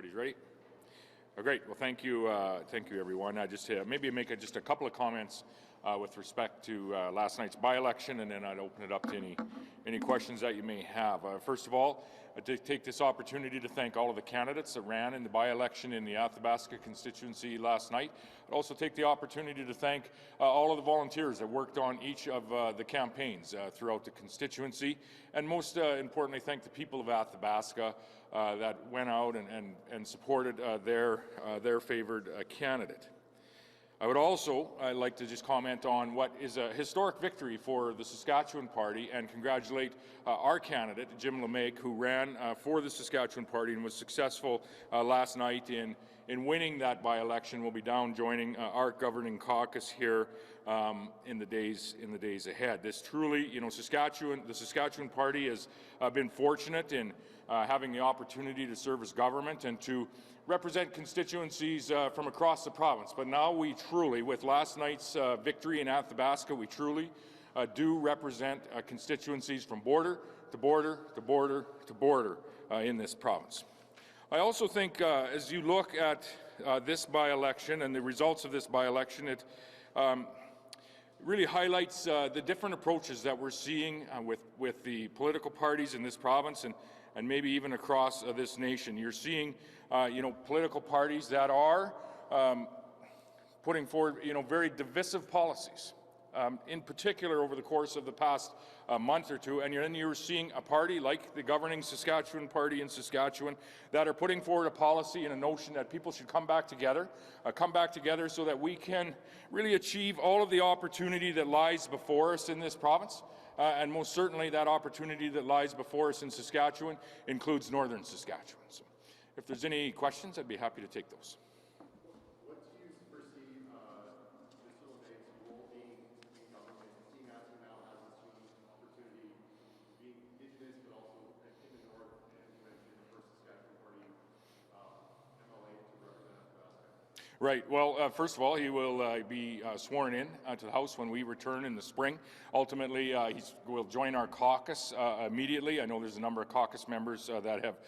Everybody's ready? Oh, great. Well, thank you everyone. I just maybe make just a couple of comments with respect to last night's by-election, and then I'd open it up to any questions that you may have. First of all, to take this opportunity to thank all of the candidates that ran in the by-election in the Athabasca constituency last night. I'd also take the opportunity to thank all of the volunteers that worked on each of the campaigns throughout the constituency, and most importantly, thank the people of Athabasca that went out and supported their favoured candidate. I would also like to just comment on what is a historic victory for the Saskatchewan Party and congratulate our candidate, Jim LeMake, who ran for the Saskatchewan Party and was successful last night in winning that by-election. We'll be down joining our governing caucus here in the days ahead. This truly, the Saskatchewan Party has been fortunate in having the opportunity to serve as government and to represent constituencies from across the province. But now we truly, with last night's victory in Athabasca, we truly do represent constituencies from border to border to border to border in this province. I also think as you look at this by-election and the results of this by-election, it really highlights the different approaches that we're seeing with the political parties in this province and maybe even across this nation. You're seeing, political parties that are putting forward, very divisive policies, in particular over the course of the past month or two, and then you're seeing a party like the governing Saskatchewan Party in Saskatchewan that are putting forward a policy and a notion that people should come back together so that we can really achieve all of the opportunity that lies before us in this province. And most certainly that opportunity that lies before us in Saskatchewan includes northern Saskatchewan. So if there's any questions, I'd be happy to take those. What do you foresee Mr. LeMake's role being in government, seeing as he now has this unique opportunity being Indigenous, but also in the north, and you mentioned the first Saskatchewan Party MLA to represent Athabasca? Right. Well, first of all, he will be sworn in to the House when we return in the spring. Ultimately, he will join our caucus immediately. I know there's a number of caucus members that have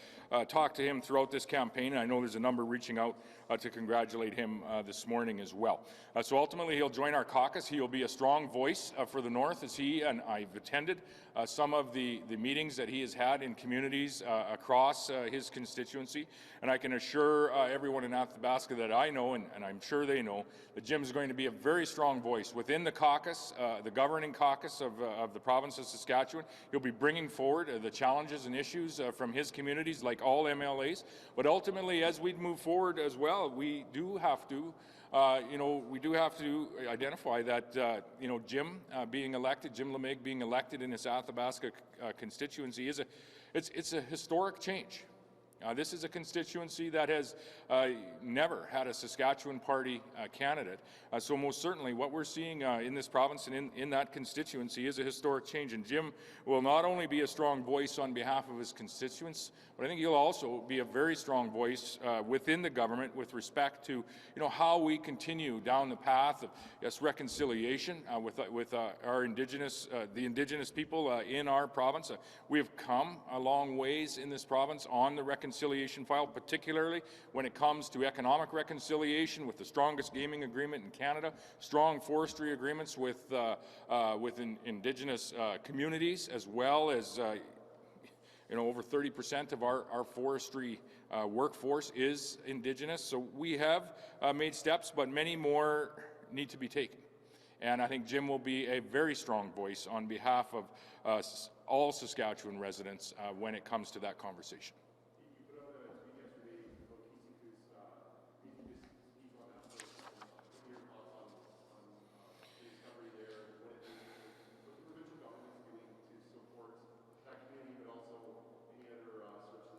talked to him throughout this campaign, and I know there's a number reaching out to congratulate him this morning as well. So ultimately, he'll join our caucus. He will be a strong voice for the North, as he and I've attended some of the meetings that he has had in communities across his constituency, and I can assure everyone in Athabasca that I know, and I'm sure they know, that Jim is going to be a very strong voice within the caucus, the governing caucus of the province of Saskatchewan. He'll be bringing forward the challenges and issues from his communities, like all MLAs. But ultimately, as we move forward as well, we do have to identify that Jim being elected, Jim LeMake being elected in his Athabasca constituency it's a historic change. This is a constituency that has never had a Saskatchewan Party candidate. So most certainly what we're seeing in this province and in that constituency is a historic change. And Jim will not only be a strong voice on behalf of his constituents, but I think he'll also be a very strong voice within the government with respect to how we continue down the path of reconciliation with our Indigenous, the Indigenous people in our province. We have come a long ways in this province on the reconciliation file, particularly when it comes to economic reconciliation with the strongest gaming agreement in Canada, strong forestry agreements with Indigenous communities, as well as over 30% of our forestry workforce is Indigenous. So we have made steps, but many more need to be taken. And I think Jim will be a very strong voice on behalf of all Saskatchewan residents when it comes to that conversation. You put out a tweet yesterday about Caucus. Maybe just speak on that first. What are your thoughts on the discovery there, what the provincial government is doing to support that community, but also any other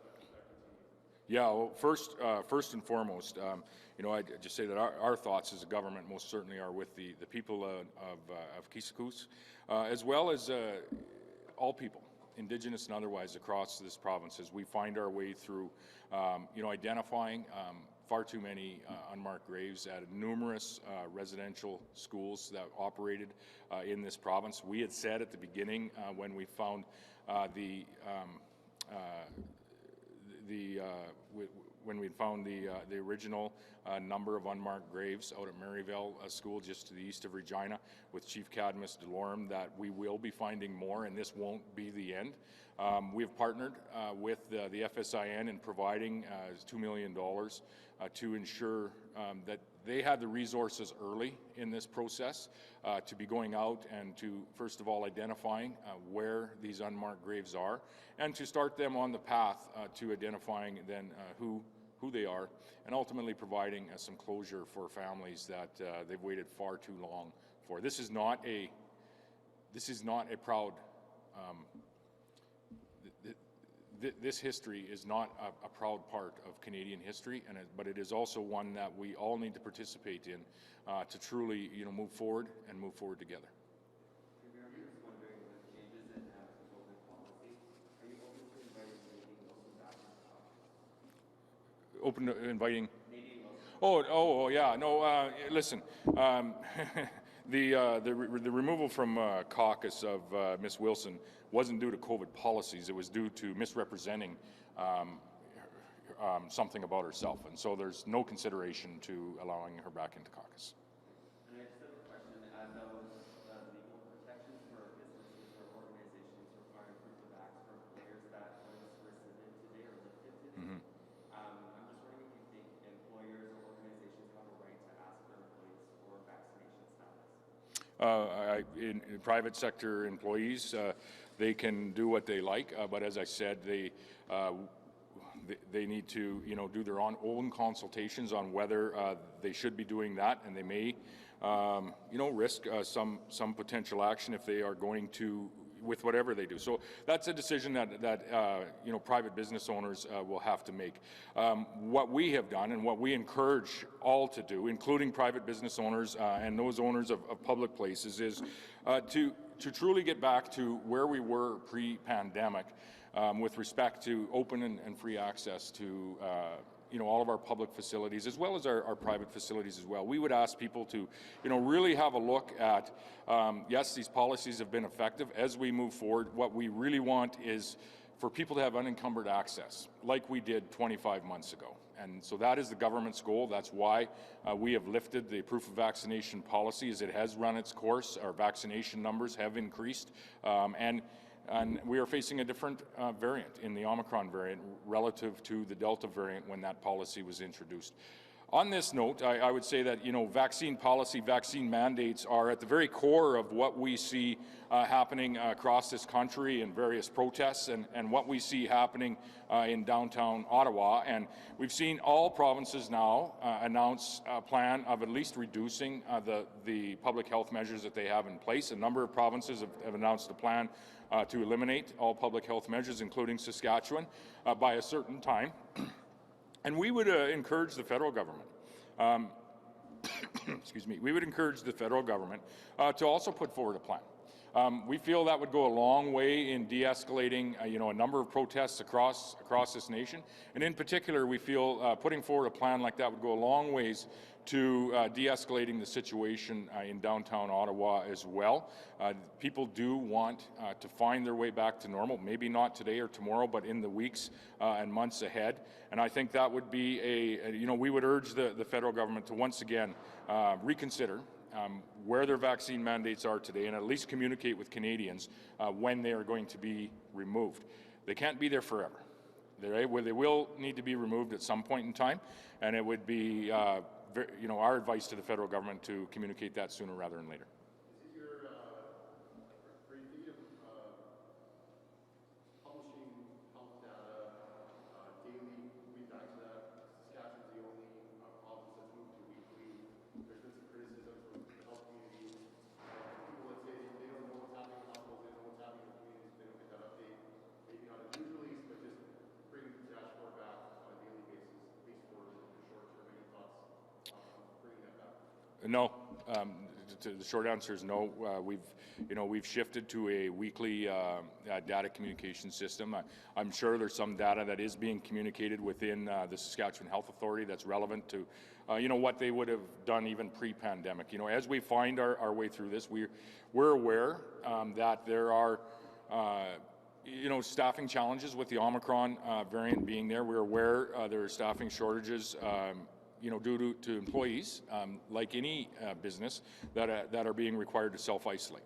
sources that continue? Yeah, well, first and foremost, I'd just say that our thoughts as a government most certainly are with the people of Caucus, as well as all people, Indigenous and otherwise, across this province, as we find our way through, identifying far too many unmarked graves at numerous residential schools that operated in this province. We had said at the beginning when we found when we found the original number of unmarked graves out at Maryvale School, just to the east of Regina, with Chief Cadmus DeLorme, that we will be finding more, and this won't be the end. We have partnered with the FSIN in providing $2 million to ensure that they had the resources early in this process to be going out and to, first of all, identifying where these unmarked graves are, and to start them on the path to identifying then who they are, and ultimately providing some closure for families that they've waited far too long for. This is not a proud. This history is not a proud part of Canadian history, but it is also one that we all need to participate in to truly, move forward and move forward together. Premier, I'm just wondering, with changes in COVID policy, are you open to inviting Canadian Wilson back into Caucus? Open to inviting. Canadian Wilson. Yeah. No, listen. The removal from Caucus of Ms. Wilson wasn't due to COVID policies. It was due to misrepresenting something about herself, and so there's no consideration to allowing her back into Caucus. And I just have a question. As those legal protections for businesses or organizations requiring proof of vax for employers that was rescinded today or lifted today, I'm just wondering if you think employers or organizations have a right to ask their employees for vaccination status? In private sector employees, they can do what they like, but as I said, they need to, do their own consultations on whether they should be doing that, and they may, risk some potential action if they are going to, with whatever they do. So that's a decision that private business owners will have to make. What we have done and what we encourage all to do, including private business owners and those owners of public places, is to truly get back to where we were pre-pandemic with respect to open and free access to all of our public facilities, as well as our private facilities as well. We would ask people to, really have a look at, yes, these policies have been effective. As we move forward, what we really want is for people to have unencumbered access, like we did 25 months ago. And so that is the government's goal. That's why we have lifted the proof of vaccination policy, as it has run its course. Our vaccination numbers have increased, and we are facing a different variant in the Omicron variant relative to the Delta variant when that policy was introduced. On this note, I would say that, vaccine policy, vaccine mandates are at the very core of what we see happening across this country in various protests, and what we see happening in downtown Ottawa. And we've seen all provinces now announce a plan of at least reducing the public health measures that they have in place. A number of provinces have announced a plan to eliminate all public health measures, including Saskatchewan, by a certain time. And we would encourage the federal government, excuse me, we would encourage the federal government to also put forward a plan. We feel that would go a long way in de-escalating, a number of protests across this nation. And in particular, we feel putting forward a plan like that would go a long ways to de-escalating the situation in downtown Ottawa as well. People do want to find their way back to normal, maybe not today or tomorrow, but in the weeks and months ahead. And I think that would be we would urge the federal government to once again reconsider where their vaccine mandates are today, and at least communicate with Canadians when they are going to be removed. They can't be there forever. They will need to be removed at some point in time, and it would be our advice to the federal government to communicate that sooner rather than later. Is it your, are you thinking of publishing health data daily? We've back to that. Saskatchewan's the only province that's moved to weekly. There's been some criticism from the health community. People that say they don't know what's happening in hospitals, they don't know what's happening in communities, they don't get that update. Maybe not a news release, but just bring the dashboard back on a daily basis, at least for the short term. Any thoughts on bringing that back? No. The short answer is no. We've shifted to a weekly data communication system. I'm sure there's some data that is being communicated within the Saskatchewan Health Authority that's relevant to what they would have done even pre-pandemic. As we find our way through this, we're aware that there are staffing challenges with the Omicron variant being there. We're aware there are staffing shortages, due to employees, like any business, that are being required to self-isolate.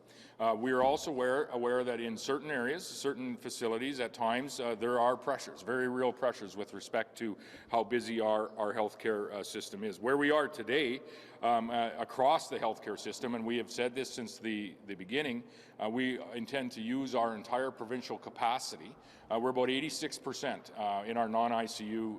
We are also aware that in certain areas, certain facilities, at times, there are pressures, very real pressures with respect to how busy our healthcare system is. Where we are today, across the healthcare system, and we have said this since the beginning, we intend to use our entire provincial capacity. We're about 86% in our non-ICU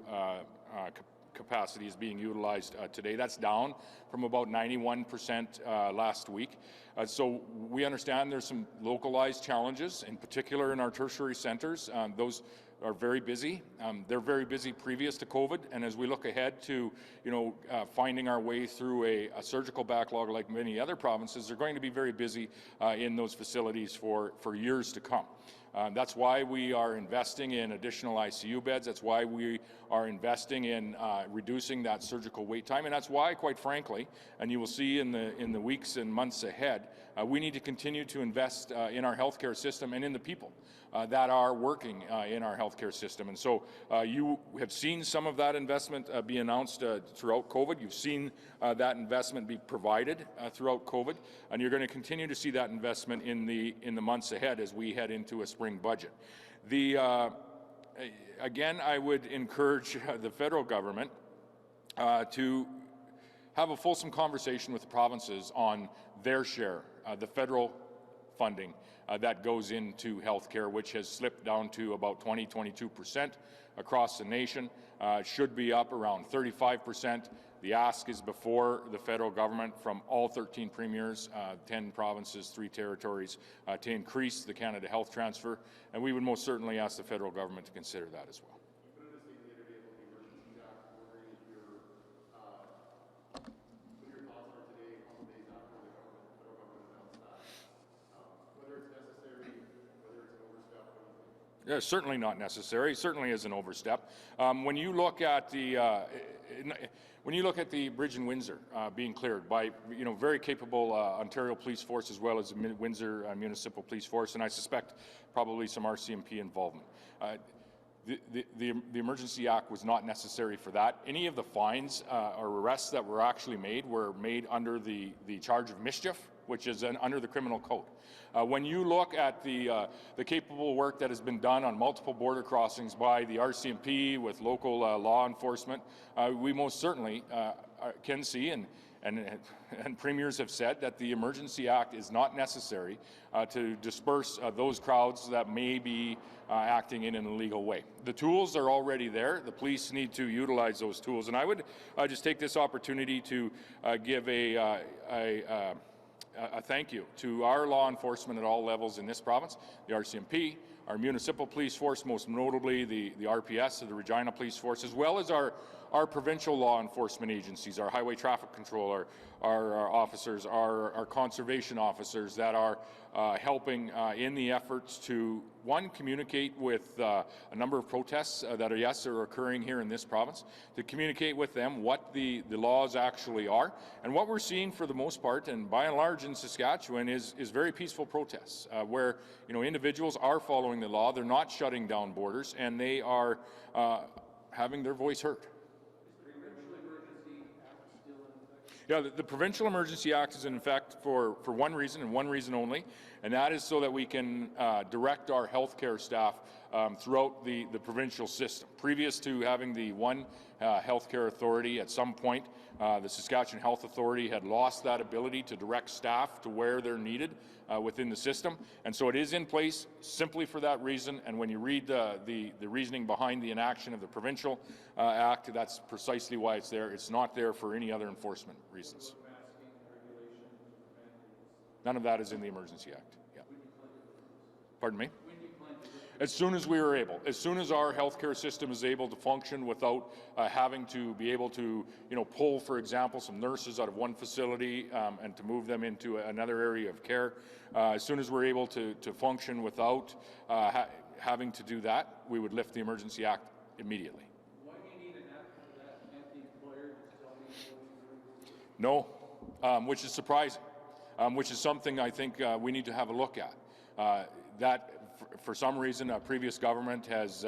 capacity is being utilized today. That's down from about 91% last week. So we understand there's some localized challenges, in particular in our tertiary centres. Those are very busy. They're very busy previous to COVID, and as we look ahead to, finding our way through a surgical backlog like many other provinces, they're going to be very busy in those facilities for years to come. That's why we are investing in additional ICU beds. That's why we are investing in reducing that surgical wait time, and that's why, quite frankly, and you will see in the weeks and months ahead, we need to continue to invest in our healthcare system and in the people that are working in our healthcare system. And so you have seen some of that investment be announced throughout COVID. You've seen that investment be provided throughout COVID, and you're going to continue to see that investment in the months ahead as we head into a spring budget. Again, I would encourage the federal government to have a fulsome conversation with the provinces on their share, the federal funding that goes into healthcare, which has slipped down to about 22% across the nation. Should be up around 35%. The ask is before the federal government from all 13 premiers, 10 provinces, 3 territories, to increase the Canada Health Transfer, and we would most certainly ask the federal government to consider that as well. Yeah, certainly not necessary. Certainly is an overstep. When you look at the bridge in Windsor being cleared by very capable Ontario Police Force as well as the Windsor Municipal Police Force, and I suspect probably some RCMP involvement. The Emergency Act was not necessary for that. Any of the fines or arrests that were actually made were made under the charge of mischief, which is under the criminal code. When you look at the capable work that has been done on multiple border crossings by the RCMP with local law enforcement, we most certainly can see, and premiers have said, that the Emergency Act is not necessary to disperse those crowds that may be acting in an illegal way. The tools are already there. The police need to utilize those tools. And I would just take this opportunity to give a thank you to our law enforcement at all levels in this province, the RCMP, our municipal police force, most notably the RPS, the Regina Police Force, as well as our provincial law enforcement agencies, our highway traffic control, our officers, our conservation officers that are helping in the efforts to, one, communicate with a number of protests that are occurring here in this province, to communicate with them what the laws actually are. And what we're seeing for the most part, and by and large in Saskatchewan, is very peaceful protests where individuals are following the law, they're not shutting down borders, and they are having their voice heard. Yeah, the Provincial Emergency Act is in effect for one reason and one reason only, and that is so that we can direct our healthcare staff throughout the provincial system. Previous to having the one healthcare authority, at some point, the Saskatchewan Health Authority had lost that ability to direct staff to where they're needed within the system, and so it is in place simply for that reason. And when you read the reasoning behind the enaction of the Provincial Act, that's precisely why it's there. It's not there for any other enforcement reasons. None of that is in the Emergency Act. Yeah. Pardon me? As soon as we are able, as soon as our healthcare system is able to function without having to be able to, pull, for example, some nurses out of one facility and to move them into another area of care, as soon as we're able to function without having to do that, we would lift the Emergency Act immediately. Why do you need an act for that? Can't the employer just tell the employees? No, which is surprising, which is something I think we need to have a look at. That for some reason, a previous government has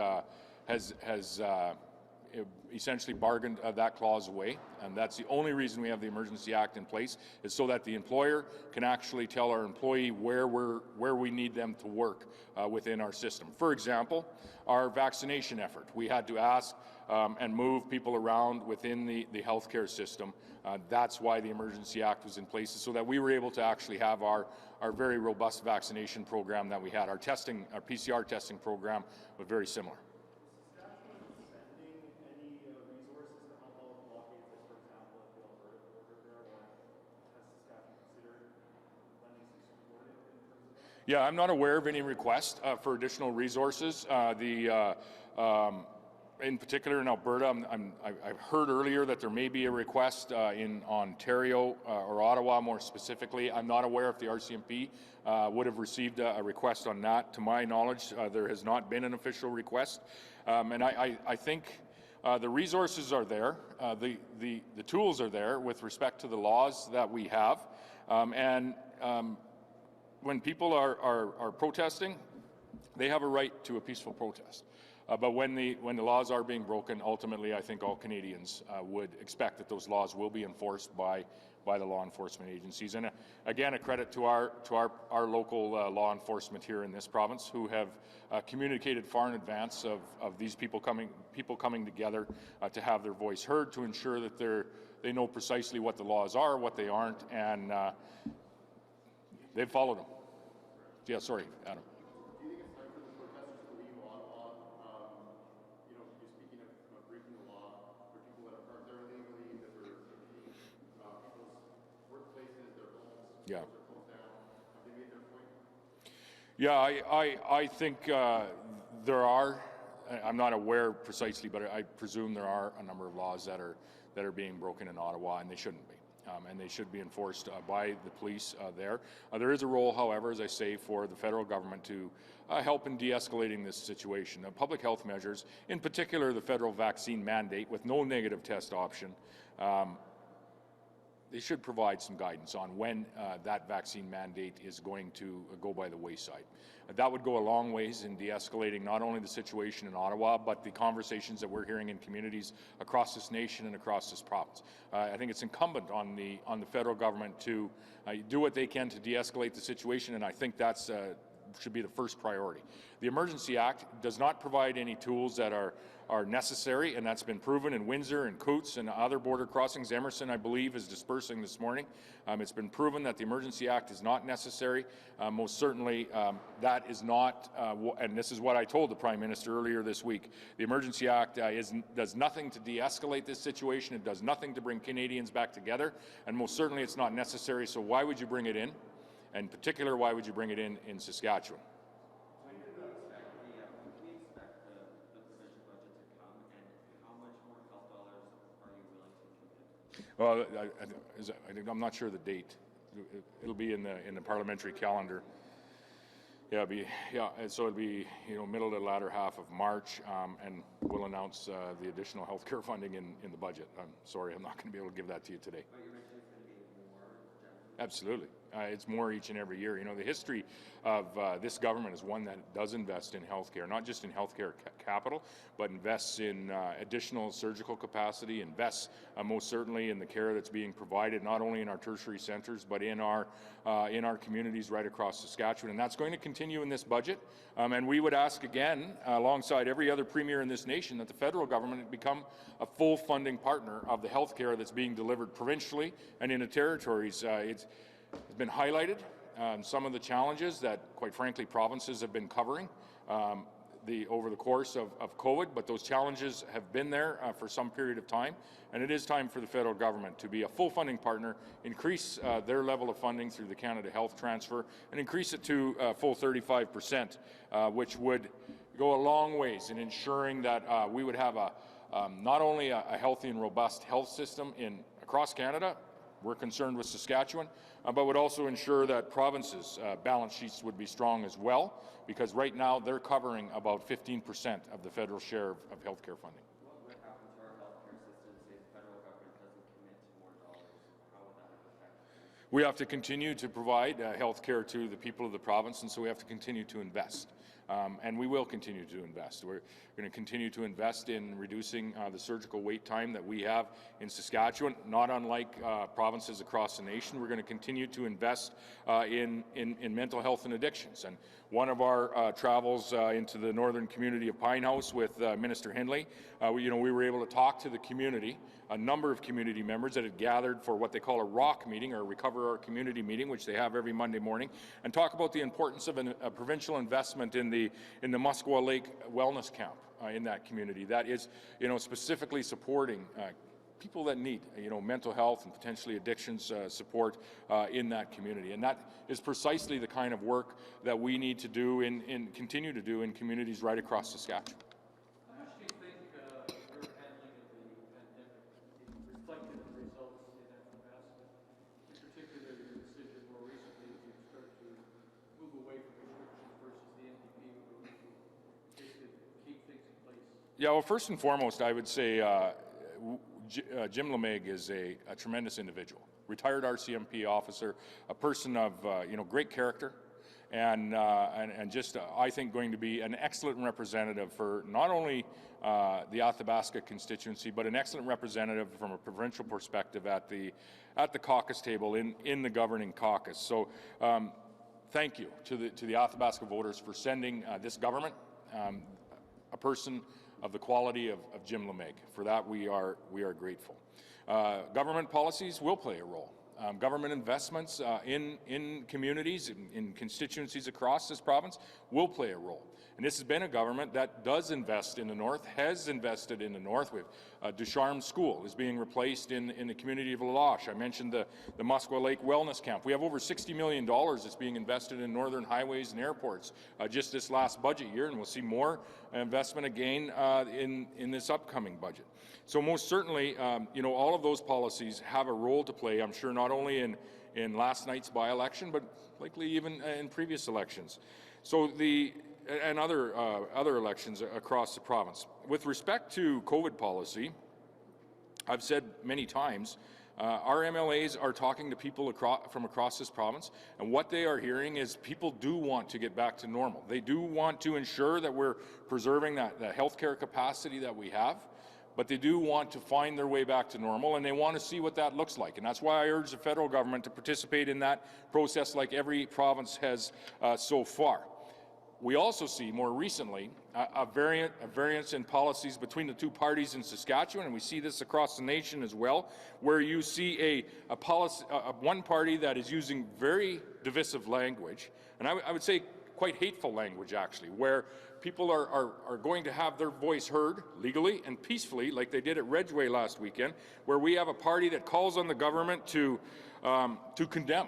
essentially bargained that clause away, and that's the only reason we have the Emergency Act in place, is so that the employer can actually tell our employee where we need them to work within our system. For example, our vaccination effort. We had to ask and move people around within the healthcare system. That's why the Emergency Act was in place, so that we were able to actually have our very robust vaccination program that we had. Our PCR testing program was very similar. Yeah, I'm not aware of any request for additional resources. In particular in Alberta, I've heard earlier that there may be a request in Ontario or Ottawa more specifically. I'm not aware if the RCMP would have received a request on that. To my knowledge, there has not been an official request. And I think the resources are there, the tools are there with respect to the laws that we have. When people are protesting, they have a right to a peaceful protest. But when the laws are being broken, ultimately, I think all Canadians would expect that those laws will be enforced by the law enforcement agencies. And again, a credit to our local law enforcement here in this province, who have communicated far in advance of these people coming together to have their voice heard, to ensure that they know precisely what the laws are, what they aren't, and they've followed them. Yeah, sorry, Adam. Do you think it's time for the protesters to leave Ottawa? You're speaking of breaking the law for people that are parked there illegally, that are people's workplaces, their homes, Yeah. are closed down. Have they made their point? Yeah, I think there are. I'm not aware precisely, but I presume there are a number of laws that are being broken in Ottawa, and they shouldn't be. And they should be enforced by the police there. There is a role, however, as I say, for the federal government to help in de-escalating this situation. Public health measures, in particular the federal vaccine mandate with no negative test option, they should provide some guidance on when that vaccine mandate is going to go by the wayside. That would go a long ways in de-escalating not only the situation in Ottawa, but the conversations that we're hearing in communities across this nation and across this province. I think it's incumbent on the federal government to do what they can to de-escalate the situation, and I think that's should be the first priority. The Emergency Act does not provide any tools that are necessary, and that's been proven in Windsor and Coots and other border crossings. Emerson, I believe, is dispersing this morning. It's been proven that the Emergency Act is not necessary. Most certainly, that is not, and this is what I told the Prime Minister earlier this week. The Emergency Act does nothing to de-escalate this situation. It does nothing to bring Canadians back together, and most certainly it's not necessary, so why would you bring it in? In particular, why would you bring it in Saskatchewan? When can we expect the provincial budget to come, and how much more health dollars are you willing to commit? I'm not sure the date. It'll be in the parliamentary calendar. Yeah, so it'll be middle to the latter half of March, and we'll announce the additional healthcare funding in the budget. I'm sorry, I'm not going to be able to give that to you today. But you mentioned it's going to be more generous. Absolutely. It's more each and every year. The history of this government is one that does invest in healthcare, not just in healthcare capital, but invests in additional surgical capacity, invests most certainly in the care that's being provided, not only in our tertiary centres, but in our communities right across Saskatchewan. And that's going to continue in this budget. And we would ask again, alongside every other premier in this nation, that the federal government become a full funding partner of the healthcare that's being delivered provincially and in the territories. It's been highlighted, some of the challenges that, quite frankly, provinces have been covering over the course of COVID, but those challenges have been there for some period of time, and it is time for the federal government to be a full funding partner, increase their level of funding through the Canada Health Transfer, and increase it to full 35%, which would go a long ways in ensuring that we would have not only a healthy and robust health system across Canada. We're concerned with Saskatchewan, but would also ensure that provinces' balance sheets would be strong as well, because right now they're covering about 15% of the federal share of healthcare funding. What would happen to our healthcare system if the federal government doesn't commit to more dollars? How would that affect things? We have to continue to provide health care to the people of the province, and so we have to continue to invest. And we will continue to invest. We're going to continue to invest in reducing the surgical wait time that we have in Saskatchewan, not unlike provinces across the nation. We're going to continue to invest in mental health and addictions. And one of our travels into the northern community of Pine House with Minister Hindley, we were able to talk to the community, a number of community members that had gathered for what they call a ROC meeting, or Recover Our Community meeting, which they have every Monday morning, and talk about the importance of a provincial investment in the Muskwa Lake Wellness Camp in that community. That is, specifically supporting people that need, mental health and potentially addictions support in that community. And that is precisely the kind of work that we need to do and continue to do in communities right across Saskatchewan. How much do you think your handling of the pandemic reflected the results in Athabasca? In particular, your decision more recently to start to move away from restrictions versus the NDP who basically keep things in place? Yeah, well, first and foremost, I would say Jim LeMaig is a tremendous individual, retired RCMP officer, a person of great character, and just I think going to be an excellent representative for not only the Athabasca constituency, but an excellent representative from a provincial perspective at the caucus table in the governing caucus. So thank you to the Athabasca voters for sending this government a person of the quality of Jim LeMaig. For that, we are grateful. Government policies will play a role. Government investments in communities, in constituencies across this province will play a role. And this has been a government that does invest in the North, has invested in the North. We have Ducharme School is being replaced in the community of Laloche. I mentioned the Muskwa Lake Wellness Camp. We have over $60 million that's being invested in northern highways and airports just this last budget year, and we'll see more investment again in this upcoming budget. So most certainly, all of those policies have a role to play, I'm sure, not only in last night's by-election, but likely even in previous elections. So and other elections across the province. With respect to COVID policy, I've said many times, our MLAs are talking to people from across this province, and what they are hearing is people do want to get back to normal. They do want to ensure that we're preserving that healthcare capacity that we have, but they do want to find their way back to normal, and they want to see what that looks like. And that's why I urge the federal government to participate in that process like every province has so far. We also see more recently a variance in policies between the two parties in Saskatchewan, and we see this across the nation as well, where you see one party that is using very divisive language, and I would say quite hateful language actually, where people are going to have their voice heard legally and peacefully, like they did at Redgeway last weekend, where we have a party that calls on the government to condemn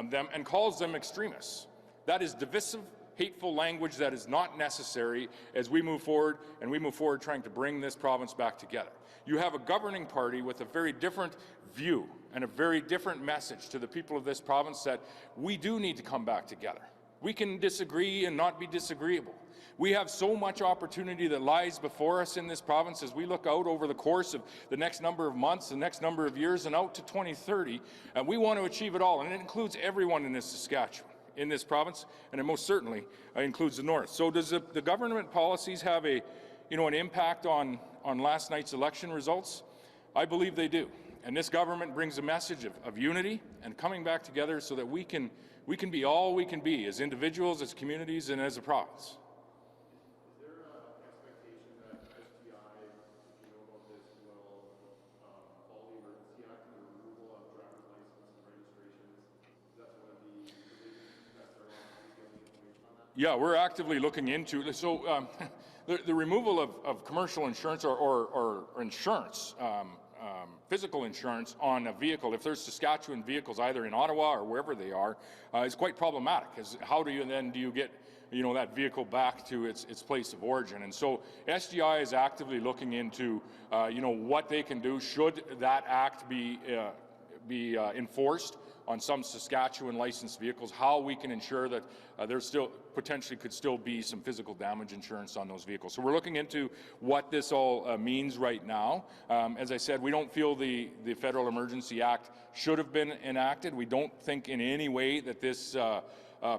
them and calls them extremists. That is divisive, hateful language that is not necessary as we move forward, and we move forward trying to bring this province back together. You have a governing party with a very different view and a very different message to the people of this province that we do need to come back together. We can disagree and not be disagreeable. We have so much opportunity that lies before us in this province as we look out over the course of the next number of months, the next number of years, and out to 2030, and we want to achieve it all, and it includes everyone in this Saskatchewan, in this province, and it most certainly includes the North. So does the government policies have an impact on last night's election results? I believe they do. And this government brings a message of unity and coming back together so that we can be all we can be as individuals, as communities, and as a province. Is there an expectation that STI, if you know about this, will follow the Emergency Act and the removal of driver's license and registrations? Is that one of the provisions that are on? Do you have any information on that? Yeah, we're actively looking into it. So the removal of commercial insurance or insurance, physical insurance on a vehicle, if there's Saskatchewan vehicles either in Ottawa or wherever they are, is quite problematic. How do you get that vehicle back to its place of origin? And so SGI is actively looking into what they can do should that act be enforced on some Saskatchewan licensed vehicles, how we can ensure that there still potentially could still be some physical damage insurance on those vehicles. So we're looking into what this all means right now. As I said, we don't feel the Federal Emergency Act should have been enacted. We don't think in any way that this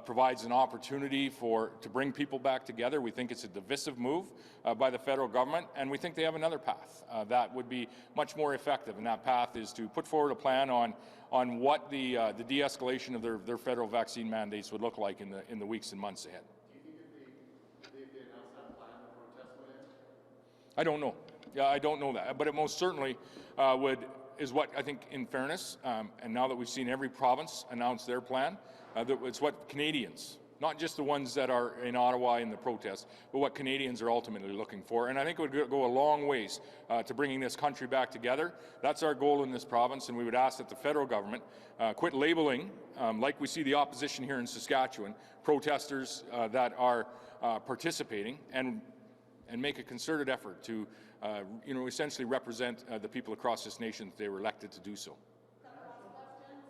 provides an opportunity to bring people back together. We think it's a divisive move by the federal government, and we think they have another path that would be much more effective. And that path is to put forward a plan on what the de-escalation of their federal vaccine mandates would look like in the weeks and months ahead. Do you think if they announce that plan, the protest would end? I don't know. Yeah, I don't know that, but it most certainly is what I think, in fairness, and now that we've seen every province announce their plan, it's what Canadians, not just the ones that are in Ottawa in the protest, but what Canadians are ultimately looking for. And I think it would go a long ways to bringing this country back together. That's our goal in this province, and we would ask that the federal government quit labeling, like we see the opposition here in Saskatchewan, protesters that are participating, and make a concerted effort to essentially represent the people across this nation that they were elected to do so.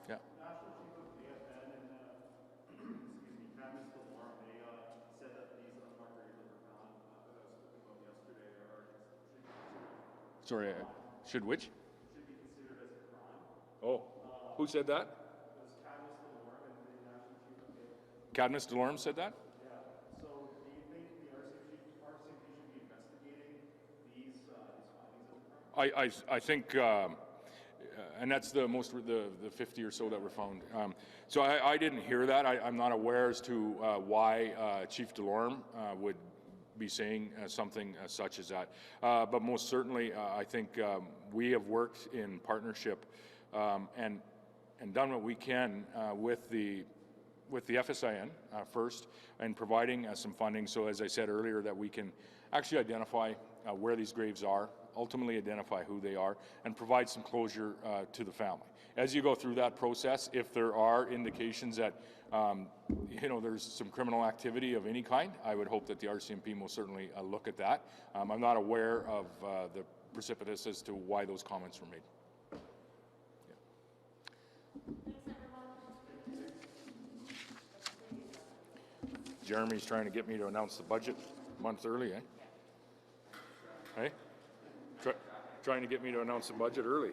Yeah. National Chief of AFN and Caucus they said that these unmarked graves that were found that I was speaking about yesterday Sorry, should which? should be considered as a crime. Oh, who said that? It was Caucus and the National Chief of AFN. Cadmus Delorme said that? Yeah. So do you think the RCMP should be investigating these findings as a crime? I think, and that's the 50 or so that were found. So I didn't hear that. I'm not aware as to why Chief Delorme would be saying something such as that. But most certainly, I think we have worked in partnership and done what we can with the FSIN first, and providing some funding. So as I said earlier, that we can actually identify where these graves are, ultimately identify who they are, and provide some closure to the family. As you go through that process, if there are indications that there's some criminal activity of any kind, I would hope that the RCMP will certainly look at that. I'm not aware of the precipitus as to why those comments were made. Jeremy's trying to get me to announce the budget a month early, eh? Hey? Trying to get me to announce the budget early.